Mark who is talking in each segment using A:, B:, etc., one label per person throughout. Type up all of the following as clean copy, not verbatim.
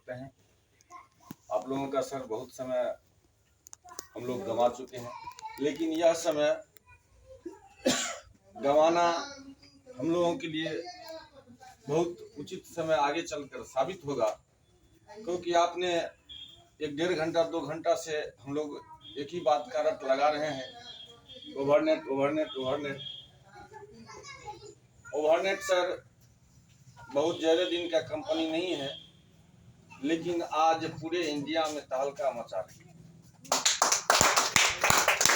A: सकते हैं। आप लोगों का सर बहुत समय हम लोग गंवा चुके हैं, लेकिन यह समय गंवाना हम लोगों के लिए बहुत उचित समय आगे चलकर साबित होगा, क्योंकि आपने 1-1.5 घंटा 2 घंटा से हम लोग एक ही बात का रट लगा रहे हैं, ओवरनेट ओवरनेट ओवरनेट ओवरनेट। सर बहुत ज़्यादा दिन का कंपनी नहीं है, लेकिन आज पूरे इंडिया में तहलका मचा रही है।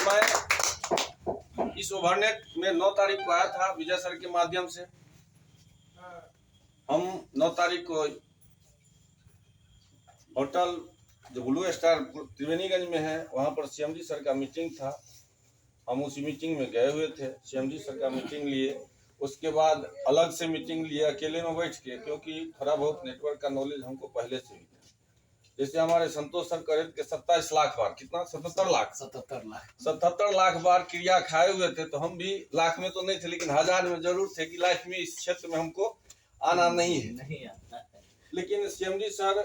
A: मैं इस ओवरनेट में 9 तारीख को आया था विजय सर के माध्यम से। हम 9 तारीख को होटल जो ब्लू स्टार त्रिवेणीगंज में है, वहाँ पर सीएमडी सर का मीटिंग था। हम उस मीटिंग में गए हुए थे, सीएमडी सर का मीटिंग लिए। उसके बाद अलग से मीटिंग लिए अकेले में बैठ के, क्योंकि थोड़ा बहुत नेटवर्क का नॉलेज हमको पहले से भी था। जैसे हमारे संतोष सर करे के 27 लाख बार, कितना 77 लाख बार क्रिया खाए हुए थे, तो हम भी लाख में तो नहीं थे, लेकिन हजार में जरूर थे कि लाइफ में इस क्षेत्र में हमको आना नहीं है। लेकिन सीएमडी सर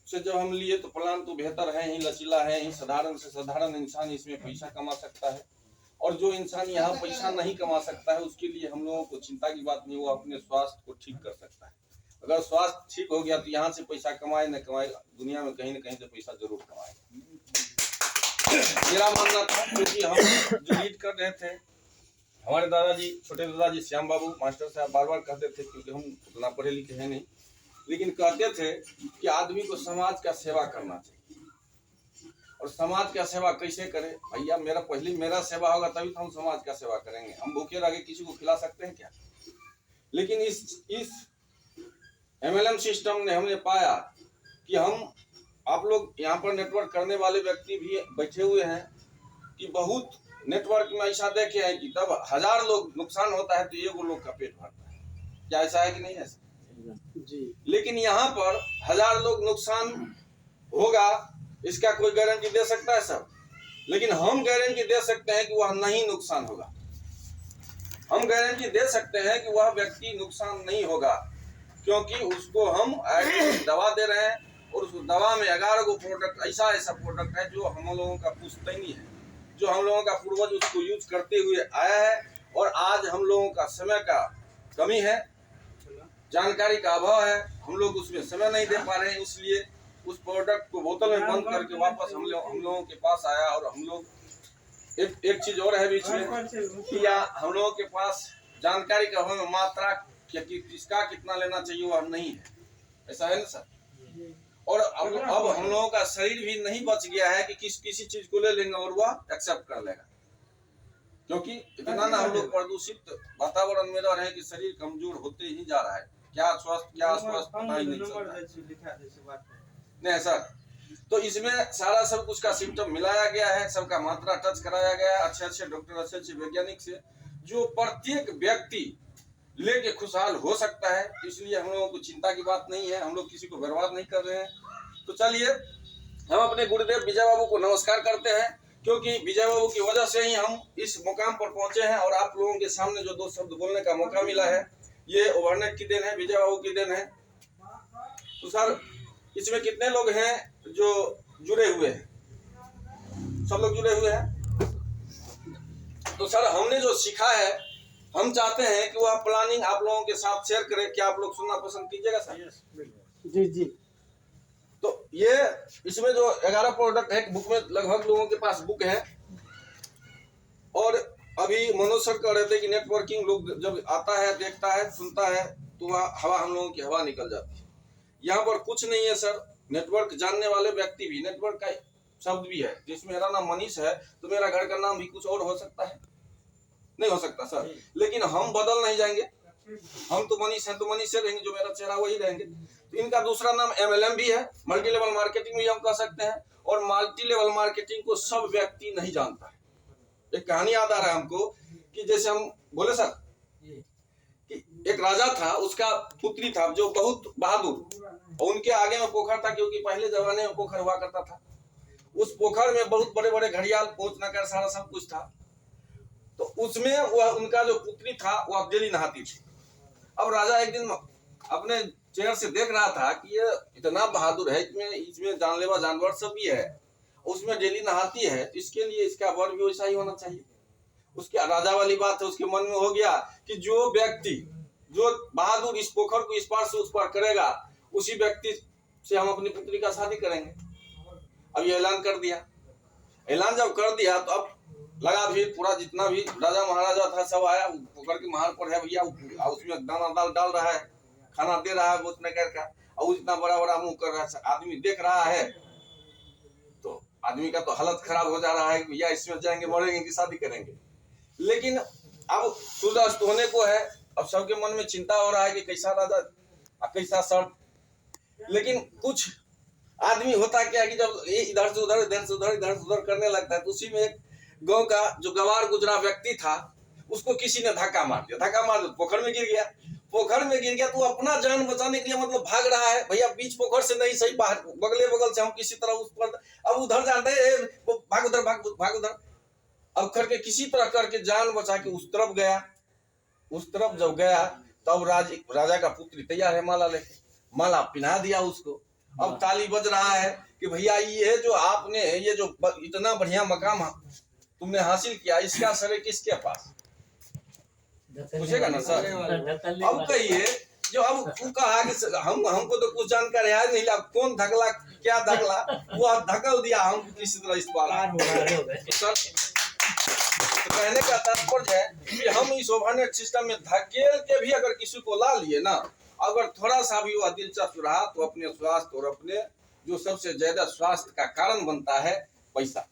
A: से जब हम लिए तो प्लान तो बेहतर है ही, लचीला है ही। साधारण से साधारण इंसान इसमें पैसा कमा सकता है, और जो इंसान यहाँ पैसा नहीं कमा सकता है उसके लिए हम लोगों को चिंता की बात नहीं, वो अपने स्वास्थ्य को ठीक कर सकता है। अगर स्वास्थ्य ठीक हो गया तो यहाँ से पैसा कमाए न कमाए, दुनिया में कहीं न कहीं से पैसा जरूर कमाए। मेरा मानना था, क्योंकि हम जो लीड कर रहे थे, हमारे दादाजी, छोटे दादाजी श्याम बाबू मास्टर साहब बार बार कहते थे, क्योंकि हम उतना पढ़े लिखे हैं नहीं, लेकिन कहते थे कि आदमी को समाज का सेवा करना चाहिए। और समाज का सेवा कैसे करें भैया? मेरा सेवा होगा तभी तो हम समाज का सेवा करेंगे। हम भूखे रह के किसी को खिला सकते हैं क्या? लेकिन इस MLM सिस्टम ने हमने पाया कि आप लोग यहाँ पर नेटवर्क करने वाले व्यक्ति भी बैठे हुए हैं कि बहुत नेटवर्क में ऐसा देखे हैं कि तब 1000 लोग नुकसान होता है तो 1 लोग का पेट भरता है। क्या ऐसा है कि नहीं है जी? लेकिन यहाँ पर 1000 लोग नुकसान होगा, इसका कोई गारंटी दे सकता है सर? लेकिन हम गारंटी दे सकते हैं कि वह नहीं नुकसान होगा। हम गारंटी दे सकते हैं कि वह व्यक्ति नुकसान नहीं होगा, क्योंकि उसको हम दवा दे रहे हैं, और उस दवा में 11 गो प्रोडक्ट ऐसा प्रोडक्ट है जो हम लोगों का पुश्तैनी है, जो हम लोगों का पूर्वज उसको यूज करते हुए आया है। और आज हम लोगों का समय का कमी है, जानकारी का अभाव है, हम लोग उसमें समय नहीं दे पा रहे हैं, इसलिए उस प्रोडक्ट को बोतल में बंद करके वापस हम लोगों के पास आया। और हम लोग एक चीज और है बीच में कि हम लोगों के पास जानकारी का अभाव में मात्रा कि किसका कितना लेना चाहिए वह नहीं है। ऐसा है ना सर? और अब हम लोगों का शरीर भी नहीं बच गया है कि किसी चीज को ले लेंगे और वह एक्सेप्ट कर लेगा, क्योंकि इतना ना हम लोग प्रदूषित वातावरण में रह रहे हैं कि शरीर कमजोर होते ही जा रहा है। क्या स्वस्थ क्या अस्वस्थ पता ही नहीं चलता नहीं सर। तो इसमें सारा सब कुछ का सिम्टम मिलाया गया है, सबका मात्रा टच कराया गया है, अच्छे डॉक्टर, अच्छे वैज्ञानिक से, जो प्रत्येक व्यक्ति लेके खुशहाल हो सकता है। इसलिए हम लोगों को चिंता की बात नहीं है, हम लोग किसी को बर्बाद नहीं कर रहे हैं। तो चलिए हम अपने गुरुदेव विजय बाबू को नमस्कार करते हैं, क्योंकि विजय बाबू की वजह से ही हम इस मुकाम पर पहुंचे हैं, और आप लोगों के सामने जो 2 शब्द बोलने का मौका मिला है, ये ओवरनेट की देन है, विजय बाबू की देन है। तो सर इसमें कितने लोग हैं जो जुड़े हुए हैं? सब लोग जुड़े हुए हैं। तो सर हमने जो सीखा है, हम चाहते हैं कि वह प्लानिंग आप लोगों के साथ शेयर करें। क्या आप लोग सुनना पसंद कीजिएगा सर?
B: जी जी।
A: तो ये इसमें जो 11 प्रोडक्ट है, बुक में लगभग लोगों के पास बुक है। और अभी मनोज सर कह रहे थे कि नेटवर्किंग लोग जब आता है, देखता है, सुनता है, तो वह हवा हम लोगों की हवा निकल जाती है। यहाँ पर कुछ नहीं है सर। नेटवर्क जानने वाले व्यक्ति भी, नेटवर्क का शब्द भी है, जिसमें मेरा नाम मनीष है तो मेरा घर का नाम भी कुछ और हो सकता है, नहीं हो सकता सर। लेकिन हम बदल नहीं जाएंगे, हम तो मनीष हैं तो मनीष से रहेंगे, जो मेरा चेहरा वही रहेंगे। तो इनका दूसरा नाम MLM भी है, मल्टी लेवल मार्केटिंग भी हम कह सकते हैं। और मल्टी लेवल मार्केटिंग को सब व्यक्ति नहीं जानता है। एक कहानी याद आ रहा है हमको कि जैसे हम बोले सर कि एक राजा था, उसका पुत्री था जो बहुत बहादुर, और उनके आगे में पोखर था, क्योंकि पहले जमाने में पोखर हुआ करता था। उस पोखर में बहुत बड़े बड़े घड़ियाल, पोछ नकर सारा सब कुछ था। तो उसमें वह उनका जो पुत्री था वह डेली नहाती थी। अब राजा एक दिन अपने चेहरे से देख रहा था कि ये इतना बहादुर है, इसमें जानलेवा जानवर सब भी है, उसमें डेली नहाती है, तो इसके लिए इसका वर भी वैसा ही होना चाहिए। उसके राजा वाली बात है, उसके मन में हो गया कि जो व्यक्ति जो बहादुर इस पोखर को इस पार से उस पार करेगा, उसी व्यक्ति से हम अपनी पुत्री का शादी करेंगे। अब ये ऐलान कर दिया। ऐलान जब कर दिया तो अब लगा भी पूरा जितना भी राजा महाराजा था सब आया, पोखर के महाल पर है भैया, उसमें दाना दाल डाल रहा है, खाना दे रहा है बहुत नगर का, और इतना बड़ा बड़ा मुंह कर रहा है, आदमी देख रहा है, तो आदमी का तो हालत खराब हो जा रहा है कि भैया इसमें जाएंगे मरेंगे कि शादी करेंगे। लेकिन अब सूर्यास्त होने को है, अब सबके मन में चिंता हो रहा है कि कैसा राजा कैसा शर्त। लेकिन कुछ आदमी होता क्या है कि जब ये इधर से उधर इधर से उधर इधर से उधर करने लगता है, तो उसी में एक गांव का जो गवार गुजरा व्यक्ति था, उसको किसी ने धक्का मार दिया, धक्का मार दिया, पोखर में गिर गया। पोखर में गिर गया तो अपना जान बचाने के लिए मतलब भाग रहा है, भैया बीच पोखर से नहीं, सही बाहर बगले बगल से हम किसी तरह उस पर, अब उधर जाते हैं, भाग उधर भाग उधर, अब करके किसी तरह करके जान बचा के उस तरफ गया। उस तरफ जब गया तब राजा का पुत्री तैयार है माला लेके, माला पिना दिया उसको। अब ताली बज रहा है कि भैया ये जो आपने ये जो इतना बढ़िया मकाम तुमने हासिल किया, इसका श्रेय किसके पास? पूछेगा ना सर। अब कहिए जो अब कहा कि हमको तो कुछ जानकारी है नहीं, कौन धकला क्या धकला, वो धकल दिया हम किसी तरह इस बार। सर तो कहने का तात्पर्य है कि हम इस ओवरनेट सिस्टम में धकेल के भी अगर किसी को ला लिए ना, अगर थोड़ा सा भी वह दिलचस्प रहा, तो अपने स्वास्थ्य और अपने जो सबसे ज्यादा स्वास्थ्य का कारण बनता है पैसा,